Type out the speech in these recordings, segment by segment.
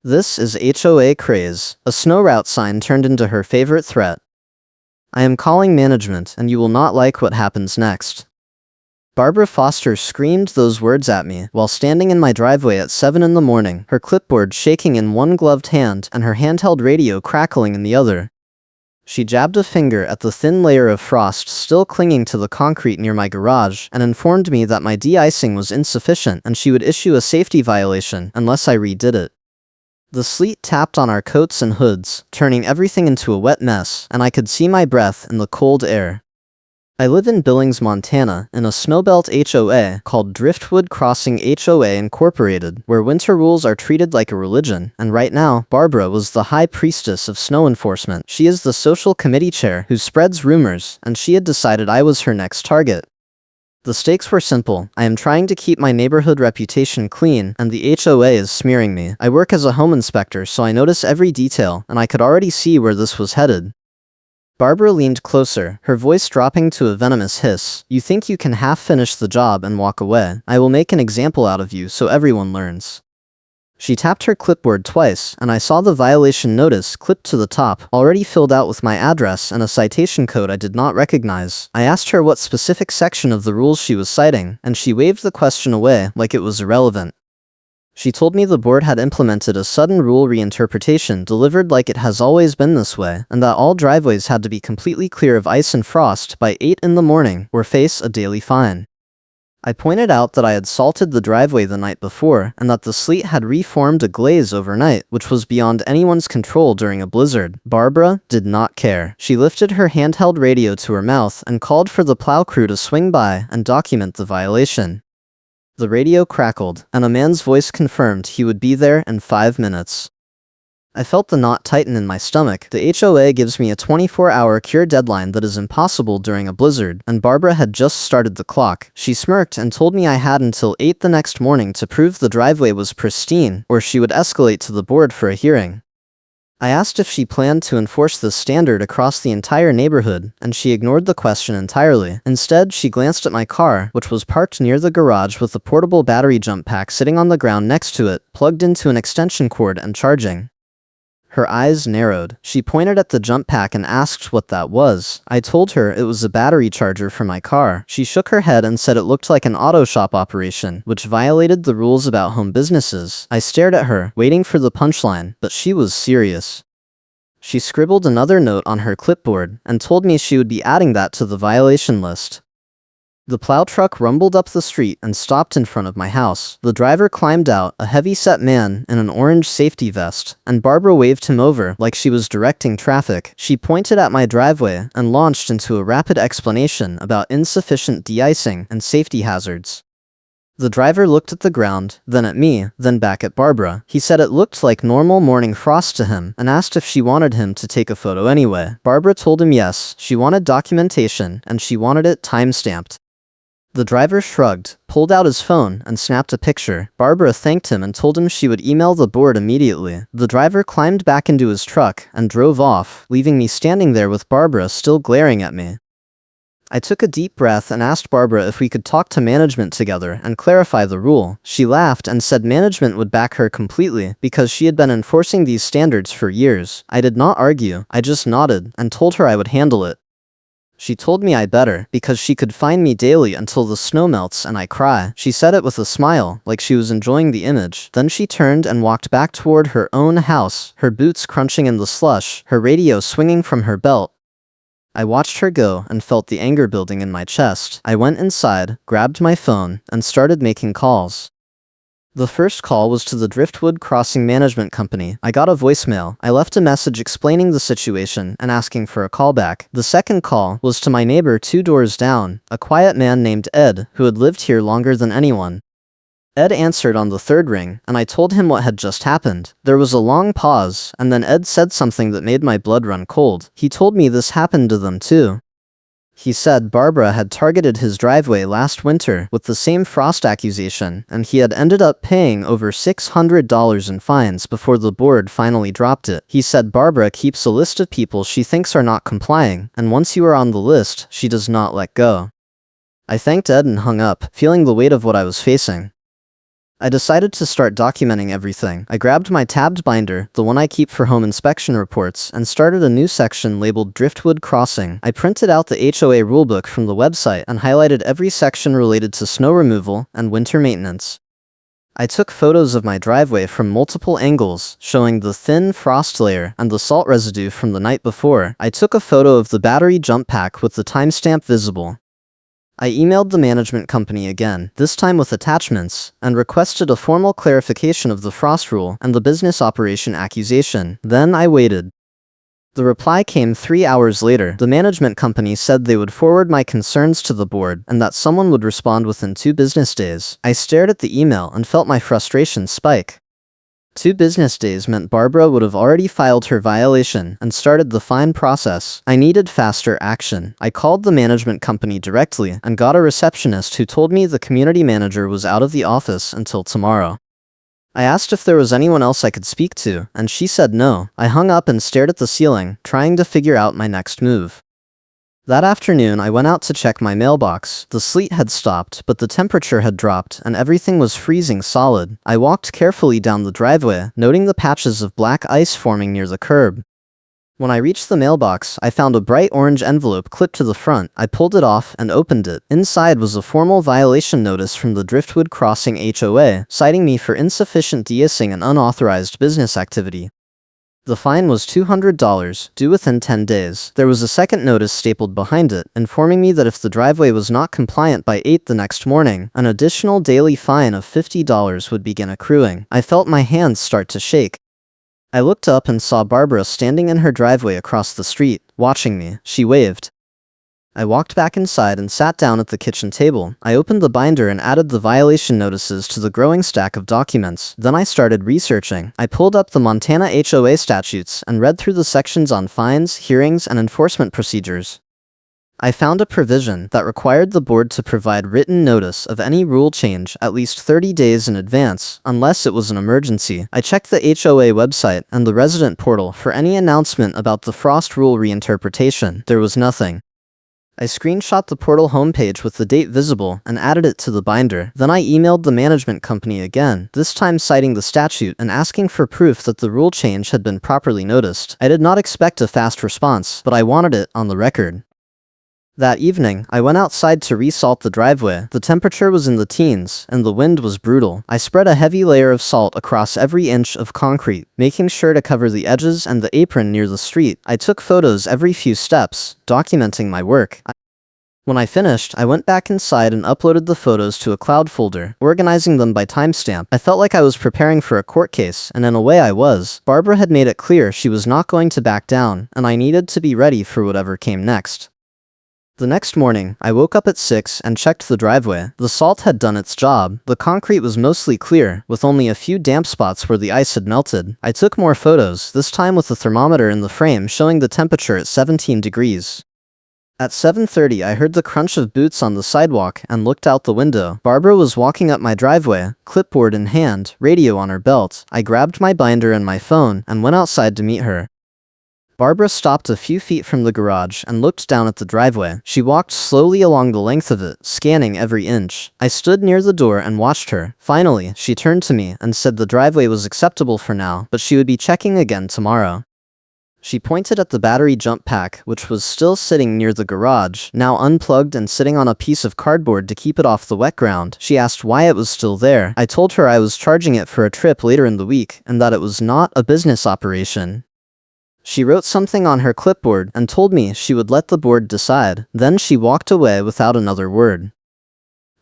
This is HOA craze. A snow route sign turned into her favorite threat. I am calling management, and you will not like what happens next. Barbara Foster screamed those words at me while standing in my driveway at 7 in the morning, her clipboard shaking in one gloved hand and her handheld radio crackling in the other. She jabbed a finger at the thin layer of frost still clinging to the concrete near my garage and informed me that my de-icing was insufficient and she would issue a safety violation unless I redid it. The sleet tapped on our coats and hoods, turning everything into a wet mess, and I could see my breath in the cold air. I live in Billings, Montana, in a snowbelt HOA called Driftwood Crossing HOA Incorporated, where winter rules are treated like a religion, and right now, Barbara was the high priestess of snow enforcement. She is the social committee chair who spreads rumors, and she had decided I was her next target. The stakes were simple. I am trying to keep my neighborhood reputation clean, and the HOA is smearing me. I work as a home inspector, so I notice every detail, and I could already see where this was headed. Barbara leaned closer, her voice dropping to a venomous hiss. You think you can half finish the job and walk away? I will make an example out of you so everyone learns. She tapped her clipboard twice, and I saw the violation notice clipped to the top, already filled out with my address and a citation code I did not recognize. I asked her what specific section of the rules she was citing, and she waved the question away like it was irrelevant. She told me the board had implemented a sudden rule reinterpretation delivered like it has always been this way, and that all driveways had to be completely clear of ice and frost by 8 in the morning or face a daily fine. I pointed out that I had salted the driveway the night before, and that the sleet had reformed a glaze overnight, which was beyond anyone's control during a blizzard. Barbara did not care. She lifted her handheld radio to her mouth and called for the plow crew to swing by and document the violation. The radio crackled, and a man's voice confirmed he would be there in 5 minutes. I felt the knot tighten in my stomach. The HOA gives me a 24-hour cure deadline that is impossible during a blizzard, and Barbara had just started the clock. She smirked and told me I had until 8 the next morning to prove the driveway was pristine, or she would escalate to the board for a hearing. I asked if she planned to enforce this standard across the entire neighborhood, and she ignored the question entirely. Instead, she glanced at my car, which was parked near the garage with a portable battery jump pack sitting on the ground next to it, plugged into an extension cord and charging. Her eyes narrowed. She pointed at the jump pack and asked what that was. I told her it was a battery charger for my car. She shook her head and said it looked like an auto shop operation, which violated the rules about home businesses. I stared at her, waiting for the punchline, but she was serious. She scribbled another note on her clipboard and told me she would be adding that to the violation list. The plow truck rumbled up the street and stopped in front of my house. The driver climbed out, a heavy-set man in an orange safety vest, and Barbara waved him over like she was directing traffic. She pointed at my driveway and launched into a rapid explanation about insufficient de-icing and safety hazards. The driver looked at the ground, then at me, then back at Barbara. He said it looked like normal morning frost to him, and asked if she wanted him to take a photo anyway. Barbara told him yes, she wanted documentation, and she wanted it time-stamped. The driver shrugged, pulled out his phone, and snapped a picture. Barbara thanked him and told him she would email the board immediately. The driver climbed back into his truck and drove off, leaving me standing there with Barbara still glaring at me. I took a deep breath and asked Barbara if we could talk to management together and clarify the rule. She laughed and said management would back her completely because she had been enforcing these standards for years. I did not argue, I just nodded and told her I would handle it. She told me I better, because she could find me daily until the snow melts and I cry. She said it with a smile, like she was enjoying the image. Then she turned and walked back toward her own house, her boots crunching in the slush, her radio swinging from her belt. I watched her go and felt the anger building in my chest. I went inside, grabbed my phone, and started making calls. The first call was to the Driftwood Crossing Management Company. I got a voicemail. I left a message explaining the situation and asking for a callback. The second call was to my neighbor 2 doors down, a quiet man named Ed, who had lived here longer than anyone. Ed answered on the third ring, and I told him what had just happened. There was a long pause, and then Ed said something that made my blood run cold. He told me this happened to them too. He said Barbara had targeted his driveway last winter with the same frost accusation, and he had ended up paying over $600 in fines before the board finally dropped it. He said Barbara keeps a list of people she thinks are not complying, and once you are on the list, she does not let go. I thanked Ed and hung up, feeling the weight of what I was facing. I decided to start documenting everything. I grabbed my tabbed binder, the one I keep for home inspection reports, and started a new section labeled Driftwood Crossing. I printed out the HOA rulebook from the website and highlighted every section related to snow removal and winter maintenance. I took photos of my driveway from multiple angles, showing the thin frost layer and the salt residue from the night before. I took a photo of the battery jump pack with the timestamp visible. I emailed the management company again, this time with attachments, and requested a formal clarification of the frost rule and the business operation accusation. Then I waited. The reply came 3 hours later. The management company said they would forward my concerns to the board and that someone would respond within 2 business days. I stared at the email and felt my frustration spike. 2 business days meant Barbara would have already filed her violation and started the fine process. I needed faster action. I called the management company directly and got a receptionist who told me the community manager was out of the office until tomorrow. I asked if there was anyone else I could speak to, and she said no. I hung up and stared at the ceiling, trying to figure out my next move. That afternoon, I went out to check my mailbox. The sleet had stopped, but the temperature had dropped, and everything was freezing solid. I walked carefully down the driveway, noting the patches of black ice forming near the curb. When I reached the mailbox, I found a bright orange envelope clipped to the front. I pulled it off and opened it. Inside was a formal violation notice from the Driftwood Crossing HOA, citing me for insufficient de-icing and unauthorized business activity. The fine was $200, due within 10 days. There was a second notice stapled behind it, informing me that if the driveway was not compliant by 8 the next morning, an additional daily fine of $50 would begin accruing. I felt my hands start to shake. I looked up and saw Barbara standing in her driveway across the street, watching me. She waved. I walked back inside and sat down at the kitchen table. I opened the binder and added the violation notices to the growing stack of documents. Then I started researching. I pulled up the Montana HOA statutes and read through the sections on fines, hearings, and enforcement procedures. I found a provision that required the board to provide written notice of any rule change at least 30 days in advance, unless it was an emergency. I checked the HOA website and the resident portal for any announcement about the frost rule reinterpretation. There was nothing. I screenshot the portal homepage with the date visible and added it to the binder. Then I emailed the management company again, this time citing the statute and asking for proof that the rule change had been properly noticed. I did not expect a fast response, but I wanted it on the record. That evening, I went outside to resalt the driveway. The temperature was in the teens, and the wind was brutal. I spread a heavy layer of salt across every inch of concrete, making sure to cover the edges and the apron near the street. I took photos every few steps, documenting my work. When I finished, I went back inside and uploaded the photos to a cloud folder, organizing them by timestamp. I felt like I was preparing for a court case, and in a way I was. Barbara had made it clear she was not going to back down, and I needed to be ready for whatever came next. The next morning, I woke up at 6 and checked the driveway. The salt had done its job. The concrete was mostly clear, with only a few damp spots where the ice had melted. I took more photos, this time with the thermometer in the frame showing the temperature at 17 degrees. At 7:30, I heard the crunch of boots on the sidewalk and looked out the window. Barbara was walking up my driveway, clipboard in hand, radio on her belt. I grabbed my binder and my phone and went outside to meet her. Barbara stopped a few feet from the garage and looked down at the driveway. She walked slowly along the length of it, scanning every inch. I stood near the door and watched her. Finally, she turned to me and said the driveway was acceptable for now, but she would be checking again tomorrow. She pointed at the battery jump pack, which was still sitting near the garage, now unplugged and sitting on a piece of cardboard to keep it off the wet ground. She asked why it was still there. I told her I was charging it for a trip later in the week, and that it was not a business operation. She wrote something on her clipboard and told me she would let the board decide. Then she walked away without another word.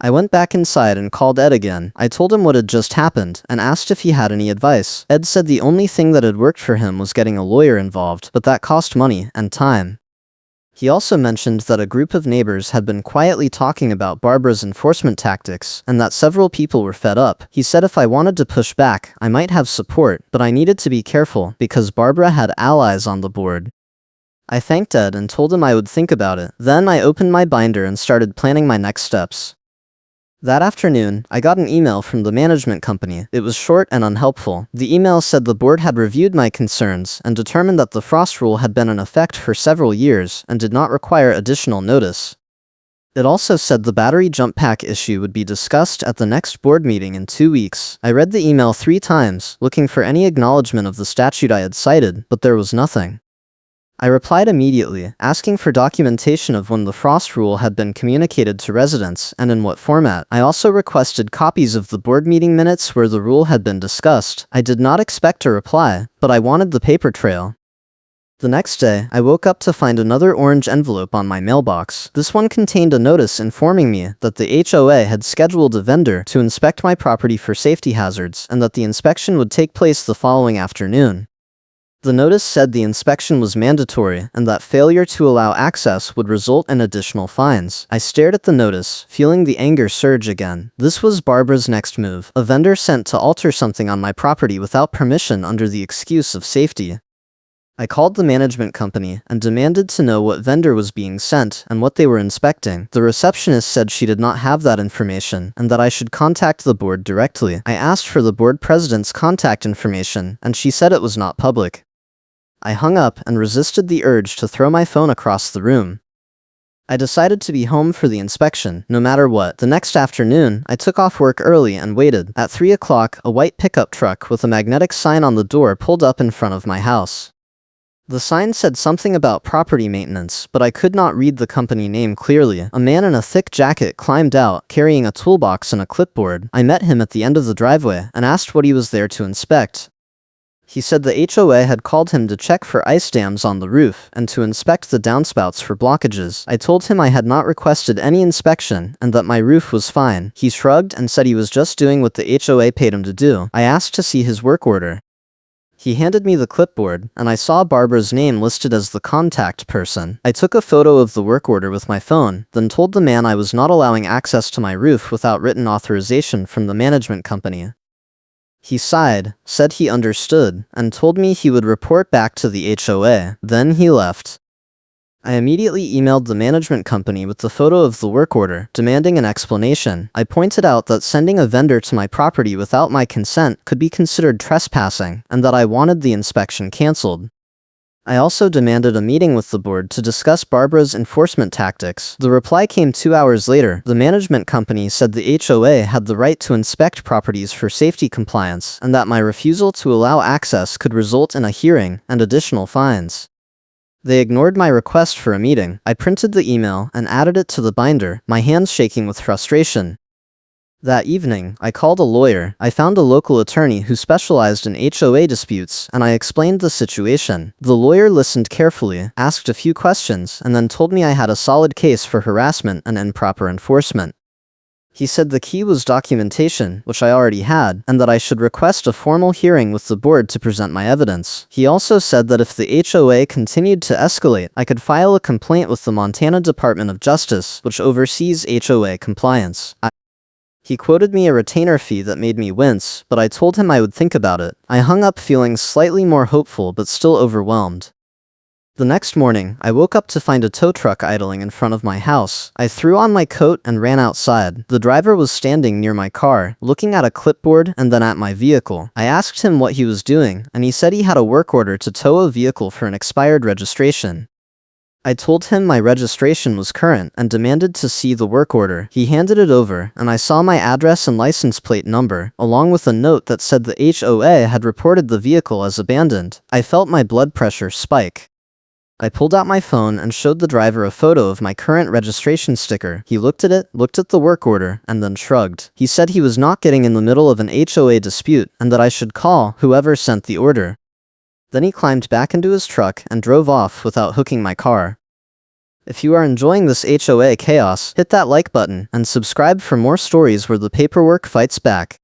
I went back inside and called Ed again. I told him what had just happened and asked if he had any advice. Ed said the only thing that had worked for him was getting a lawyer involved, but that cost money and time. He also mentioned that a group of neighbors had been quietly talking about Barbara's enforcement tactics and that several people were fed up. He said if I wanted to push back, I might have support, but I needed to be careful because Barbara had allies on the board. I thanked Ed and told him I would think about it. Then I opened my binder and started planning my next steps. That afternoon, I got an email from the management company. It was short and unhelpful. The email said the board had reviewed my concerns and determined that the frost rule had been in effect for several years and did not require additional notice. It also said the battery jump pack issue would be discussed at the next board meeting in 2 weeks. I read the email 3 times, looking for any acknowledgement of the statute I had cited, but there was nothing. I replied immediately, asking for documentation of when the frost rule had been communicated to residents and in what format. I also requested copies of the board meeting minutes where the rule had been discussed. I did not expect a reply, but I wanted the paper trail. The next day, I woke up to find another orange envelope on my mailbox. This one contained a notice informing me that the HOA had scheduled a vendor to inspect my property for safety hazards and that the inspection would take place the following afternoon. The notice said the inspection was mandatory and that failure to allow access would result in additional fines. I stared at the notice, feeling the anger surge again. This was Barbara's next move, a vendor sent to alter something on my property without permission under the excuse of safety. I called the management company and demanded to know what vendor was being sent and what they were inspecting. The receptionist said she did not have that information and that I should contact the board directly. I asked for the board president's contact information and she said it was not public. I hung up and resisted the urge to throw my phone across the room. I decided to be home for the inspection, no matter what. The next afternoon, I took off work early and waited. At 3 o'clock, a white pickup truck with a magnetic sign on the door pulled up in front of my house. The sign said something about property maintenance, but I could not read the company name clearly. A man in a thick jacket climbed out, carrying a toolbox and a clipboard. I met him at the end of the driveway and asked what he was there to inspect. He said the HOA had called him to check for ice dams on the roof and to inspect the downspouts for blockages. I told him I had not requested any inspection and that my roof was fine. He shrugged and said he was just doing what the HOA paid him to do. I asked to see his work order. He handed me the clipboard, and I saw Barbara's name listed as the contact person. I took a photo of the work order with my phone, then told the man I was not allowing access to my roof without written authorization from the management company. He sighed, said he understood, and told me he would report back to the HOA. Then he left. I immediately emailed the management company with the photo of the work order, demanding an explanation. I pointed out that sending a vendor to my property without my consent could be considered trespassing, and that I wanted the inspection canceled. I also demanded a meeting with the board to discuss Barbara's enforcement tactics. The reply came 2 hours later. The management company said the HOA had the right to inspect properties for safety compliance, and that my refusal to allow access could result in a hearing and additional fines. They ignored my request for a meeting. I printed the email and added it to the binder, my hands shaking with frustration. That evening, I called a lawyer. I found a local attorney who specialized in HOA disputes, and I explained the situation. The lawyer listened carefully, asked a few questions, and then told me I had a solid case for harassment and improper enforcement. He said the key was documentation, which I already had, and that I should request a formal hearing with the board to present my evidence. He also said that if the HOA continued to escalate, I could file a complaint with the Montana Department of Justice, which oversees HOA compliance. He quoted me a retainer fee that made me wince, but I told him I would think about it. I hung up feeling slightly more hopeful but still overwhelmed. The next morning, I woke up to find a tow truck idling in front of my house. I threw on my coat and ran outside. The driver was standing near my car, looking at a clipboard and then at my vehicle. I asked him what he was doing, and he said he had a work order to tow a vehicle for an expired registration. I told him my registration was current and demanded to see the work order. He handed it over, and I saw my address and license plate number, along with a note that said the HOA had reported the vehicle as abandoned. I felt my blood pressure spike. I pulled out my phone and showed the driver a photo of my current registration sticker. He looked at it, looked at the work order, and then shrugged. He said he was not getting in the middle of an HOA dispute and that I should call whoever sent the order. Then he climbed back into his truck and drove off without hooking my car. If you are enjoying this HOA chaos, hit that like button and subscribe for more stories where the paperwork fights back.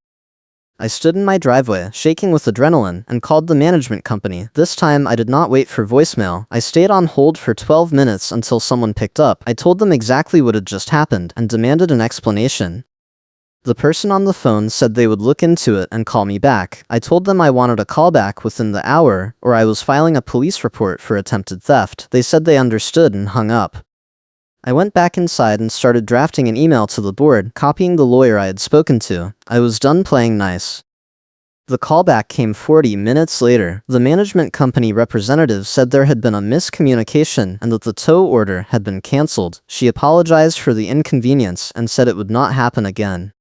I stood in my driveway, shaking with adrenaline, and called the management company. This time, I did not wait for voicemail. I stayed on hold for 12 minutes until someone picked up. I told them exactly what had just happened and demanded an explanation. The person on the phone said they would look into it and call me back. I told them I wanted a call back within the hour, or I was filing a police report for attempted theft. They said they understood and hung up. I went back inside and started drafting an email to the board, copying the lawyer I had spoken to. I was done playing nice. The callback came 40 minutes later. The management company representative said there had been a miscommunication and that the tow order had been canceled. She apologized for the inconvenience and said it would not happen again.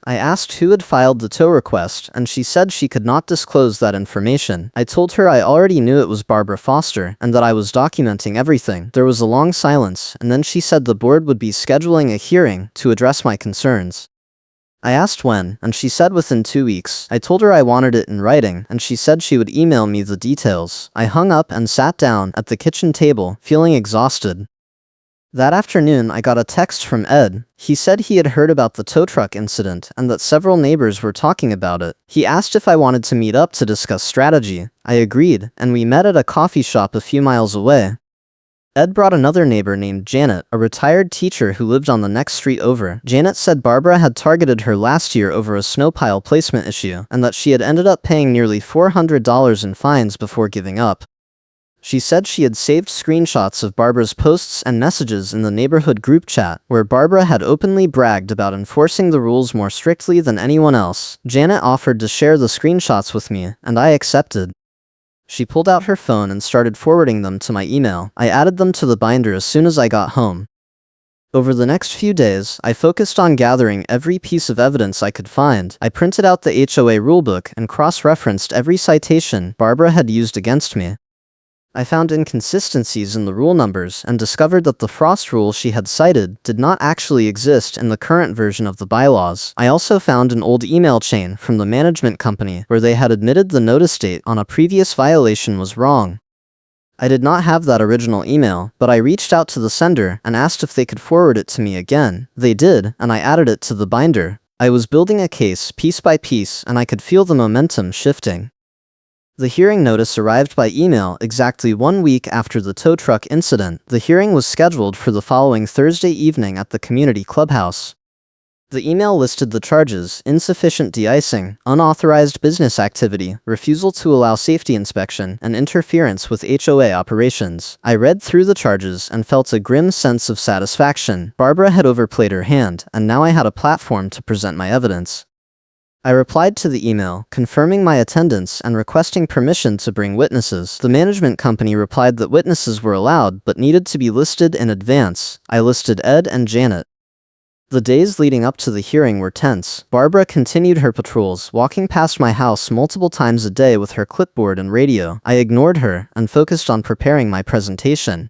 I asked who had filed the tow request, and she said she could not disclose that information. I told her I already knew it was Barbara Foster, and that I was documenting everything. There was a long silence, and then she said the board would be scheduling a hearing to address my concerns. I asked when, and she said within 2 weeks. I told her I wanted it in writing, and she said she would email me the details. I hung up and sat down at the kitchen table, feeling exhausted. That afternoon, I got a text from Ed. He said he had heard about the tow truck incident and that several neighbors were talking about it. He asked if I wanted to meet up to discuss strategy. I agreed, and we met at a coffee shop a few miles away. Ed brought another neighbor named Janet, a retired teacher who lived on the next street over. Janet said Barbara had targeted her last year over a snowpile placement issue, and that she had ended up paying nearly $400 in fines before giving up. She said she had saved screenshots of Barbara's posts and messages in the neighborhood group chat, where Barbara had openly bragged about enforcing the rules more strictly than anyone else. Janet offered to share the screenshots with me, and I accepted. She pulled out her phone and started forwarding them to my email. I added them to the binder as soon as I got home. Over the next few days, I focused on gathering every piece of evidence I could find. I printed out the HOA rulebook and cross-referenced every citation Barbara had used against me. I found inconsistencies in the rule numbers and discovered that the frost rule she had cited did not actually exist in the current version of the bylaws. I also found an old email chain from the management company where they had admitted the notice date on a previous violation was wrong. I did not have that original email, but I reached out to the sender and asked if they could forward it to me again. They did, and I added it to the binder. I was building a case piece by piece, and I could feel the momentum shifting. The hearing notice arrived by email exactly 1 week after the tow truck incident. The hearing was scheduled for the following Thursday evening at the community clubhouse. The email listed the charges: insufficient de-icing, unauthorized business activity, refusal to allow safety inspection, and interference with HOA operations. I read through the charges and felt a grim sense of satisfaction. Barbara had overplayed her hand, and now I had a platform to present my evidence. I replied to the email, confirming my attendance and requesting permission to bring witnesses. The management company replied that witnesses were allowed, but needed to be listed in advance. I listed Ed and Janet. The days leading up to the hearing were tense. Barbara continued her patrols, walking past my house multiple times a day with her clipboard and radio. I ignored her and focused on preparing my presentation.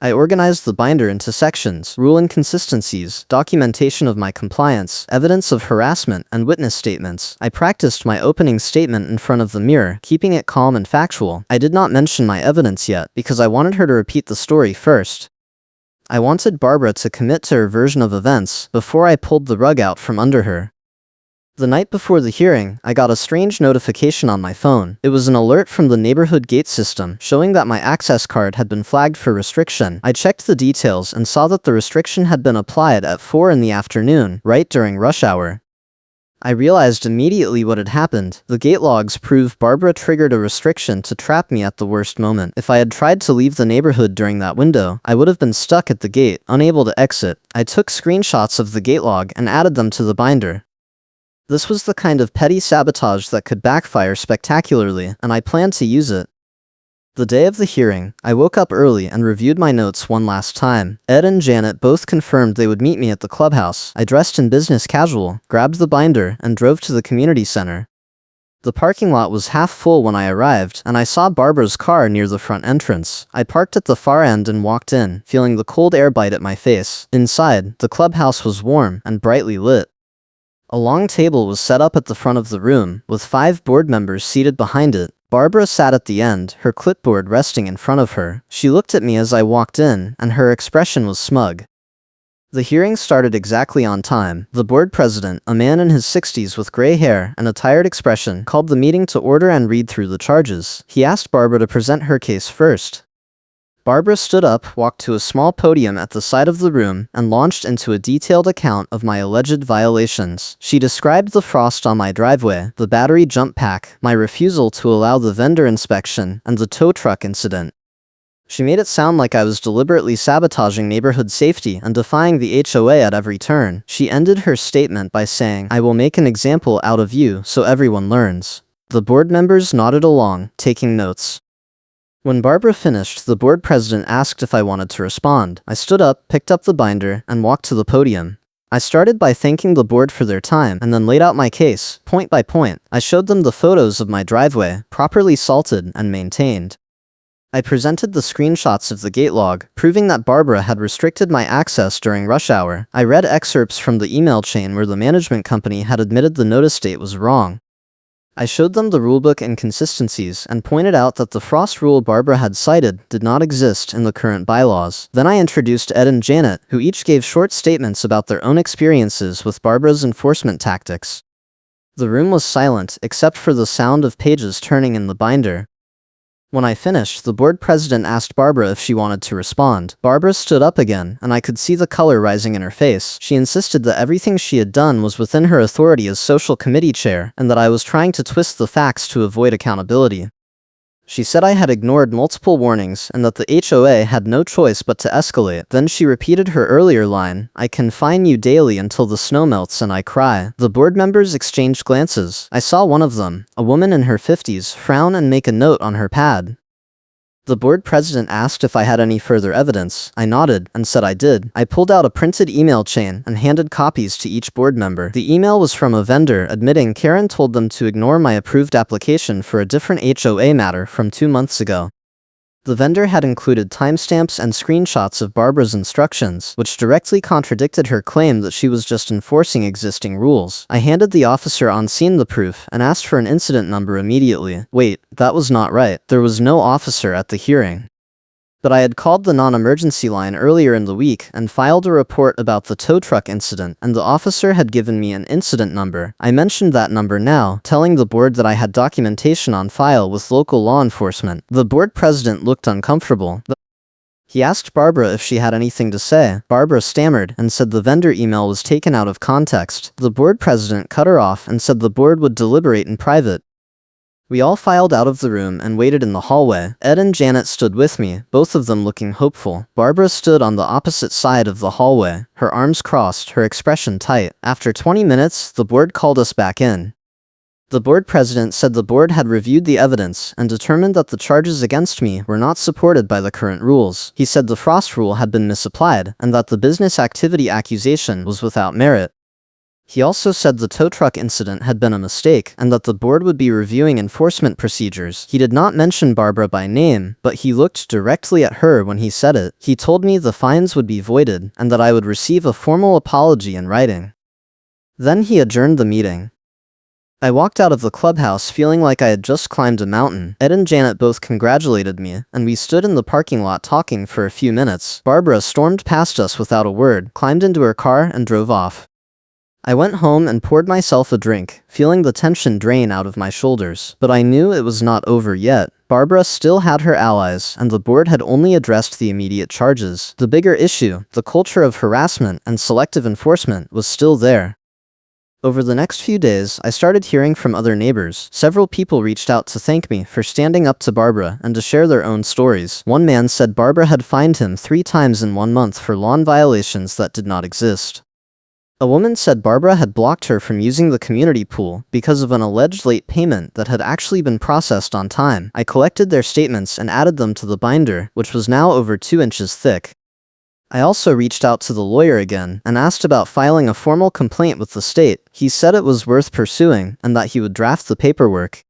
I organized the binder into sections: rule inconsistencies, documentation of my compliance, evidence of harassment, and witness statements. I practiced my opening statement in front of the mirror, keeping it calm and factual. I did not mention my evidence yet, because I wanted her to repeat the story first. I wanted Barbara to commit to her version of events before I pulled the rug out from under her. The night before the hearing, I got a strange notification on my phone. It was an alert from the neighborhood gate system, showing that my access card had been flagged for restriction. I checked the details and saw that the restriction had been applied at 4 in the afternoon, right during rush hour. I realized immediately what had happened. The gate logs prove Barbara triggered a restriction to trap me at the worst moment. If I had tried to leave the neighborhood during that window, I would have been stuck at the gate, unable to exit. I took screenshots of the gate log and added them to the binder. This was the kind of petty sabotage that could backfire spectacularly, and I planned to use it. The day of the hearing, I woke up early and reviewed my notes one last time. Ed and Janet both confirmed they would meet me at the clubhouse. I dressed in business casual, grabbed the binder, and drove to the community center. The parking lot was half full when I arrived, and I saw Barbara's car near the front entrance. I parked at the far end and walked in, feeling the cold air bite at my face. Inside, the clubhouse was warm and brightly lit. A long table was set up at the front of the room, with 5 board members seated behind it. Barbara sat at the end, her clipboard resting in front of her. She looked at me as I walked in, and her expression was smug. The hearing started exactly on time. The board president, a man in his 60s with gray hair and a tired expression, called the meeting to order and read through the charges. He asked Barbara to present her case first. Barbara stood up, walked to a small podium at the side of the room, and launched into a detailed account of my alleged violations. She described the frost on my driveway, the battery jump pack, my refusal to allow the vendor inspection, and the tow truck incident. She made it sound like I was deliberately sabotaging neighborhood safety and defying the HOA at every turn. She ended her statement by saying, "I will make an example out of you so everyone learns." The board members nodded along, taking notes. When Barbara finished, the board president asked if I wanted to respond. I stood up, picked up the binder, and walked to the podium. I started by thanking the board for their time and then laid out my case, point by point. I showed them the photos of my driveway, properly salted and maintained. I presented the screenshots of the gate log, proving that Barbara had restricted my access during rush hour. I read excerpts from the email chain where the management company had admitted the notice date was wrong. I showed them the rulebook inconsistencies and pointed out that the frost rule Barbara had cited did not exist in the current bylaws. Then I introduced Ed and Janet, who each gave short statements about their own experiences with Barbara's enforcement tactics. The room was silent, except for the sound of pages turning in the binder. When I finished, the board president asked Barbara if she wanted to respond. Barbara stood up again, and I could see the color rising in her face. She insisted that everything she had done was within her authority as social committee chair, and that I was trying to twist the facts to avoid accountability. She said I had ignored multiple warnings and that the HOA had no choice but to escalate. Then she repeated her earlier line, "I can fine you daily until the snow melts and I cry." The board members exchanged glances. I saw one of them, a woman in her 50s, frown and make a note on her pad. The board president asked if I had any further evidence. I nodded and said I did. I pulled out a printed email chain and handed copies to each board member. The email was from a vendor admitting Karen told them to ignore my approved application for a different HOA matter from 2 months ago. The vendor had included timestamps and screenshots of Barbara's instructions, which directly contradicted her claim that she was just enforcing existing rules. I handed the officer on scene the proof and asked for an incident number immediately. Wait, that was not right. There was no officer at the hearing. But I had called the non-emergency line earlier in the week and filed a report about the tow truck incident, and the officer had given me an incident number. I mentioned that number now, telling the board that I had documentation on file with local law enforcement. The board president looked uncomfortable. He asked Barbara if she had anything to say. Barbara stammered and said the vendor email was taken out of context. The board president cut her off and said the board would deliberate in private. We all filed out of the room and waited in the hallway. Ed and Janet stood with me, both of them looking hopeful. Barbara stood on the opposite side of the hallway, her arms crossed, her expression tight. After 20 minutes, the board called us back in. The board president said the board had reviewed the evidence and determined that the charges against me were not supported by the current rules. He said the frost rule had been misapplied and that the business activity accusation was without merit. He also said the tow truck incident had been a mistake and that the board would be reviewing enforcement procedures. He did not mention Barbara by name, but he looked directly at her when he said it. He told me the fines would be voided and that I would receive a formal apology in writing. Then he adjourned the meeting. I walked out of the clubhouse feeling like I had just climbed a mountain. Ed and Janet both congratulated me, and we stood in the parking lot talking for a few minutes. Barbara stormed past us without a word, climbed into her car, and drove off. I went home and poured myself a drink, feeling the tension drain out of my shoulders. But I knew it was not over yet. Barbara still had her allies, and the board had only addressed the immediate charges. The bigger issue, the culture of harassment and selective enforcement, was still there. Over the next few days, I started hearing from other neighbors. Several people reached out to thank me for standing up to Barbara and to share their own stories. One man said Barbara had fined him 3 times in 1 month for lawn violations that did not exist. A woman said Barbara had blocked her from using the community pool because of an alleged late payment that had actually been processed on time. I collected their statements and added them to the binder, which was now over 2 inches thick. I also reached out to the lawyer again and asked about filing a formal complaint with the state. He said it was worth pursuing and that he would draft the paperwork.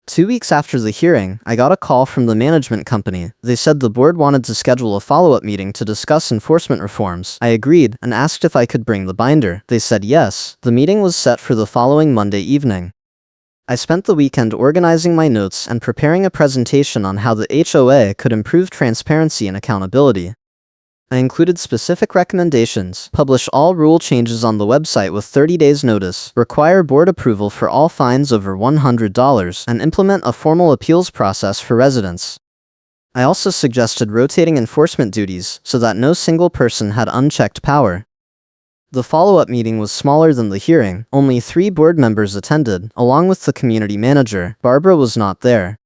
2 weeks after the hearing, I got a call from the management company. They said the board wanted to schedule a follow-up meeting to discuss enforcement reforms. I agreed and asked if I could bring the binder. They said yes. The meeting was set for the following Monday evening. I spent the weekend organizing my notes and preparing a presentation on how the HOA could improve transparency and accountability. I included specific recommendations, publish all rule changes on the website with 30 days notice, require board approval for all fines over $100, and implement a formal appeals process for residents. I also suggested rotating enforcement duties so that no single person had unchecked power. The follow-up meeting was smaller than the hearing. Only 3 board members attended, along with the community manager. Barbara was not there.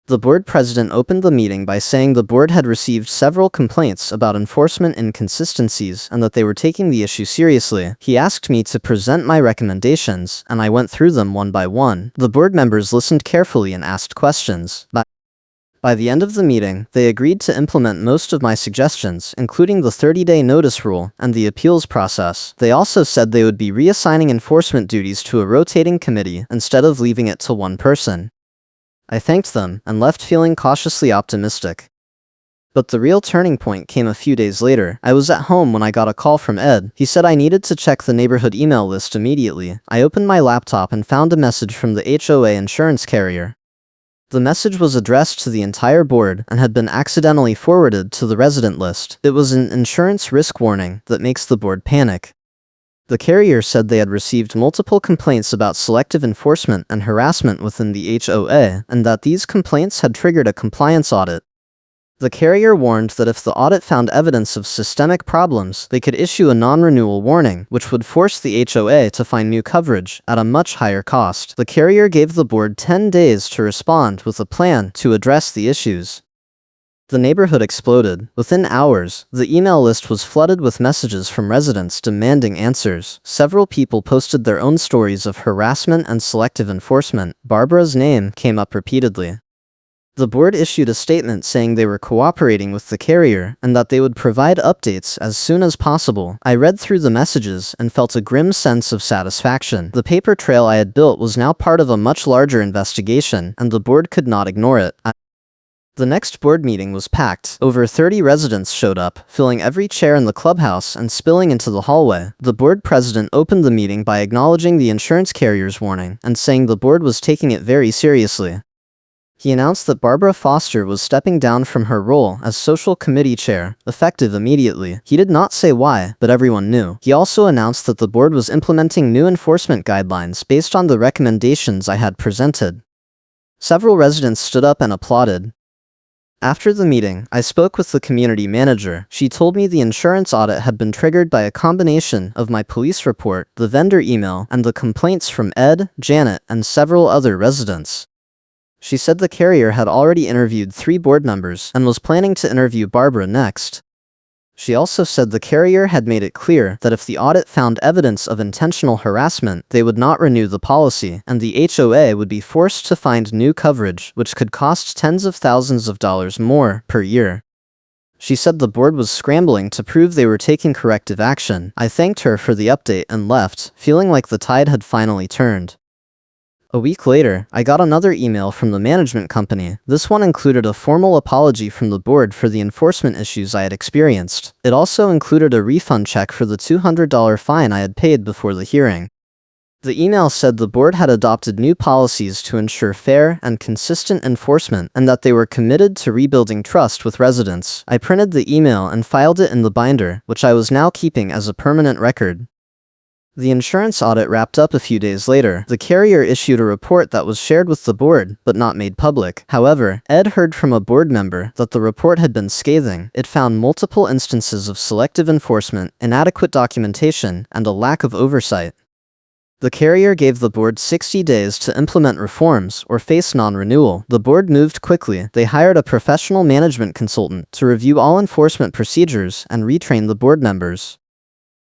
The board president opened the meeting by saying the board had received several complaints about enforcement inconsistencies and that they were taking the issue seriously. He asked me to present my recommendations, and I went through them one by one. The board members listened carefully and asked questions. By the end of the meeting, they agreed to implement most of my suggestions, including the 30-day notice rule and the appeals process. They also said they would be reassigning enforcement duties to a rotating committee instead of leaving it to one person. I thanked them and left feeling cautiously optimistic. But the real turning point came a few days later. I was at home when I got a call from Ed. He said I needed to check the neighborhood email list immediately. I opened my laptop and found a message from the HOA insurance carrier. The message was addressed to the entire board and had been accidentally forwarded to the resident list. It was an insurance risk warning that makes the board panic. The carrier said they had received multiple complaints about selective enforcement and harassment within the HOA, and that these complaints had triggered a compliance audit. The carrier warned that if the audit found evidence of systemic problems, they could issue a non-renewal warning, which would force the HOA to find new coverage at a much higher cost. The carrier gave the board 10 days to respond with a plan to address the issues. The neighborhood exploded. Within hours, the email list was flooded with messages from residents demanding answers. Several people posted their own stories of harassment and selective enforcement. Barbara's name came up repeatedly. The board issued a statement saying they were cooperating with the carrier and that they would provide updates as soon as possible. I read through the messages and felt a grim sense of satisfaction. The paper trail I had built was now part of a much larger investigation, and the board could not ignore it. The next board meeting was packed. Over 30 residents showed up, filling every chair in the clubhouse and spilling into the hallway. The board president opened the meeting by acknowledging the insurance carrier's warning and saying the board was taking it very seriously. He announced that Barbara Foster was stepping down from her role as social committee chair, effective immediately. He did not say why, but everyone knew. He also announced that the board was implementing new enforcement guidelines based on the recommendations I had presented. Several residents stood up and applauded. After the meeting, I spoke with the community manager. She told me the insurance audit had been triggered by a combination of my police report, the vendor email, and the complaints from Ed, Janet, and several other residents. She said the carrier had already interviewed 3 board members and was planning to interview Barbara next. She also said the carrier had made it clear that if the audit found evidence of intentional harassment, they would not renew the policy, and the HOA would be forced to find new coverage, which could cost tens of thousands of dollars more per year. She said the board was scrambling to prove they were taking corrective action. I thanked her for the update and left, feeling like the tide had finally turned. A week later, I got another email from the management company. This one included a formal apology from the board for the enforcement issues I had experienced. It also included a refund check for the $200 fine I had paid before the hearing. The email said the board had adopted new policies to ensure fair and consistent enforcement and that they were committed to rebuilding trust with residents. I printed the email and filed it in the binder, which I was now keeping as a permanent record. The insurance audit wrapped up a few days later. The carrier issued a report that was shared with the board, but not made public. However, Ed heard from a board member that the report had been scathing. It found multiple instances of selective enforcement, inadequate documentation, and a lack of oversight. The carrier gave the board 60 days to implement reforms or face non-renewal. The board moved quickly. They hired a professional management consultant to review all enforcement procedures and retrain the board members.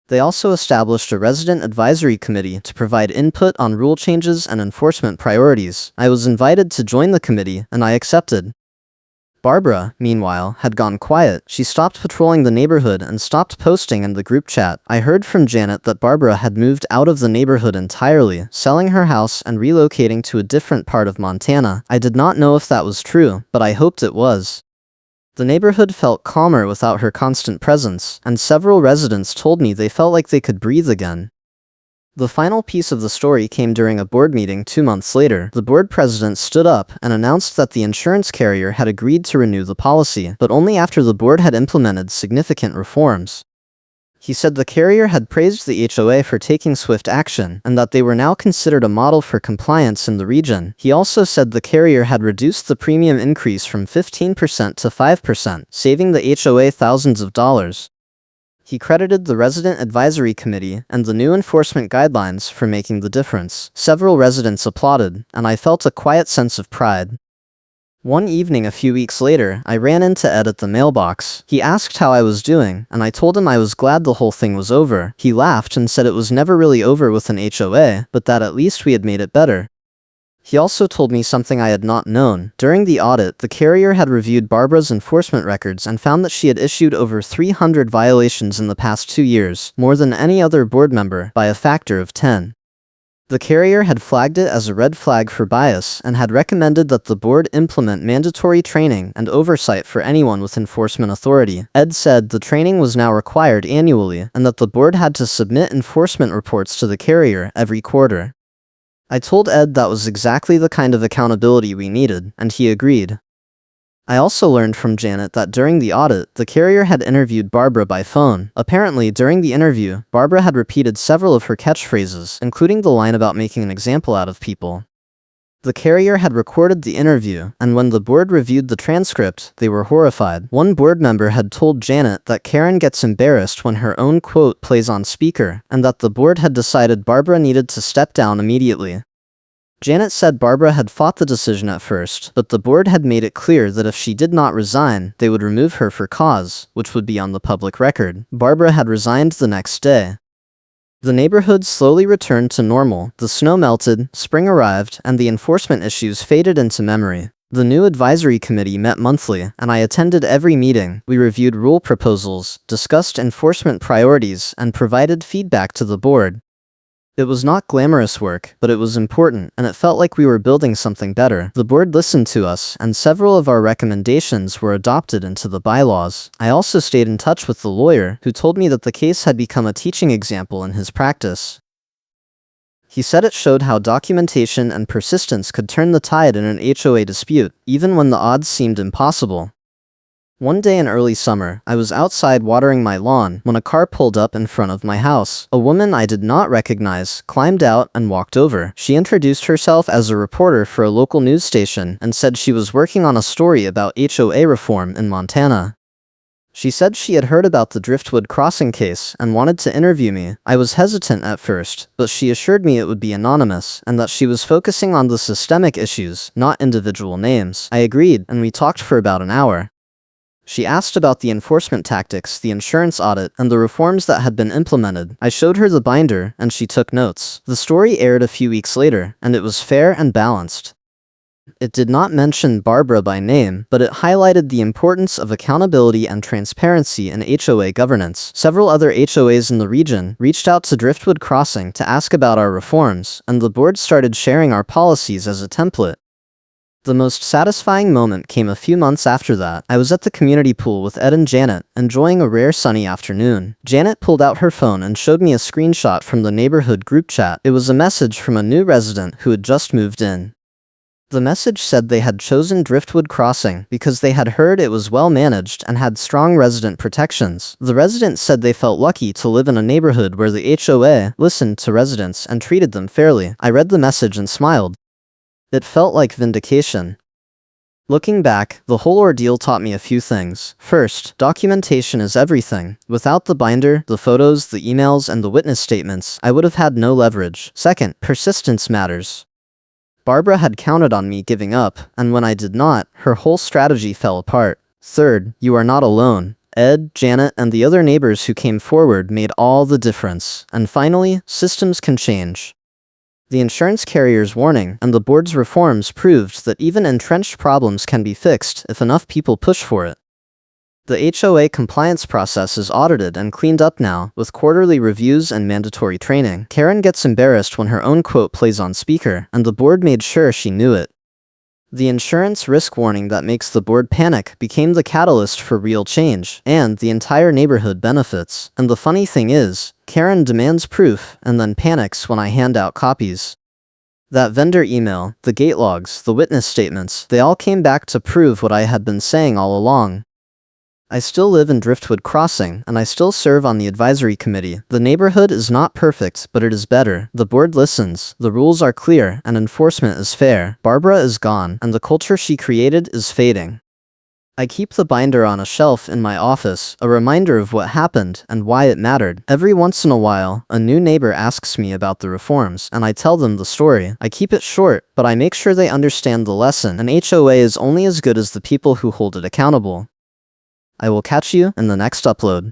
They also established a resident advisory committee to provide input on rule changes and enforcement priorities. I was invited to join the committee, and I accepted. Barbara, meanwhile, had gone quiet. She stopped patrolling the neighborhood and stopped posting in the group chat. I heard from Janet that Barbara had moved out of the neighborhood entirely, selling her house and relocating to a different part of Montana. I did not know if that was true, but I hoped it was. The neighborhood felt calmer without her constant presence, and several residents told me they felt like they could breathe again. The final piece of the story came during a board meeting 2 months later. The board president stood up and announced that the insurance carrier had agreed to renew the policy, but only after the board had implemented significant reforms. He said the carrier had praised the HOA for taking swift action, and that they were now considered a model for compliance in the region. He also said the carrier had reduced the premium increase from 15% to 5%, saving the HOA thousands of dollars. He credited the Resident Advisory Committee and the new enforcement guidelines for making the difference. Several residents applauded, and I felt a quiet sense of pride. One evening a few weeks later, I ran into Ed at the mailbox. He asked how I was doing, and I told him I was glad the whole thing was over. He laughed and said it was never really over with an HOA, but that at least we had made it better. He also told me something I had not known. During the audit, the carrier had reviewed Barbara's enforcement records and found that she had issued over 300 violations in the past 2 years, more than any other board member, by a factor of 10. The carrier had flagged it as a red flag for bias and had recommended that the board implement mandatory training and oversight for anyone with enforcement authority. Ed said the training was now required annually and that the board had to submit enforcement reports to the carrier every quarter. I told Ed that was exactly the kind of accountability we needed, and he agreed. I also learned from Janet that during the audit, the carrier had interviewed Barbara by phone. Apparently, during the interview, Barbara had repeated several of her catchphrases, including the line about making an example out of people. The carrier had recorded the interview, and when the board reviewed the transcript, they were horrified. One board member had told Janet that Karen gets embarrassed when her own quote plays on speaker, and that the board had decided Barbara needed to step down immediately. Janet said Barbara had fought the decision at first, but the board had made it clear that if she did not resign, they would remove her for cause, which would be on the public record. Barbara had resigned the next day. The neighborhood slowly returned to normal, the snow melted, spring arrived, and the enforcement issues faded into memory. The new advisory committee met monthly, and I attended every meeting. We reviewed rule proposals, discussed enforcement priorities, and provided feedback to the board. It was not glamorous work, but it was important, and it felt like we were building something better. The board listened to us, and several of our recommendations were adopted into the bylaws. I also stayed in touch with the lawyer, who told me that the case had become a teaching example in his practice. He said it showed how documentation and persistence could turn the tide in an HOA dispute, even when the odds seemed impossible. One day in early summer, I was outside watering my lawn when a car pulled up in front of my house. A woman I did not recognize climbed out and walked over. She introduced herself as a reporter for a local news station and said she was working on a story about HOA reform in Montana. She said she had heard about the Driftwood Crossing case and wanted to interview me. I was hesitant at first, but she assured me it would be anonymous and that she was focusing on the systemic issues, not individual names. I agreed, and we talked for about an hour. She asked about the enforcement tactics, the insurance audit, and the reforms that had been implemented. I showed her the binder, and she took notes. The story aired a few weeks later, and it was fair and balanced. It did not mention Barbara by name, but it highlighted the importance of accountability and transparency in HOA governance. Several other HOAs in the region reached out to Driftwood Crossing to ask about our reforms, and the board started sharing our policies as a template. The most satisfying moment came a few months after that. I was at the community pool with Ed and Janet, enjoying a rare sunny afternoon. Janet pulled out her phone and showed me a screenshot from the neighborhood group chat. It was a message from a new resident who had just moved in. The message said they had chosen Driftwood Crossing because they had heard it was well managed and had strong resident protections. The resident said they felt lucky to live in a neighborhood where the HOA listened to residents and treated them fairly. I read the message and smiled. It felt like vindication. Looking back, the whole ordeal taught me a few things. First, documentation is everything. Without the binder, the photos, the emails, and the witness statements, I would have had no leverage. Second, persistence matters. Barbara had counted on me giving up, and when I did not, her whole strategy fell apart. Third, you are not alone. Ed, Janet, and the other neighbors who came forward made all the difference. And finally, systems can change. The insurance carrier's warning and the board's reforms proved that even entrenched problems can be fixed if enough people push for it. The HOA compliance process is audited and cleaned up now, with quarterly reviews and mandatory training. Karen gets embarrassed when her own quote plays on speaker, and the board made sure she knew it. The insurance risk warning that makes the board panic became the catalyst for real change, and the entire neighborhood benefits. And the funny thing is, Karen demands proof and then panics when I hand out copies. That vendor email, the gate logs, the witness statements, they all came back to prove what I had been saying all along. I still live in Driftwood Crossing, and I still serve on the advisory committee. The neighborhood is not perfect, but it is better. The board listens, the rules are clear, and enforcement is fair. Barbara is gone, and the culture she created is fading. I keep the binder on a shelf in my office, a reminder of what happened and why it mattered. Every once in a while, a new neighbor asks me about the reforms, and I tell them the story. I keep it short, but I make sure they understand the lesson. An HOA is only as good as the people who hold it accountable. I will catch you in the next upload.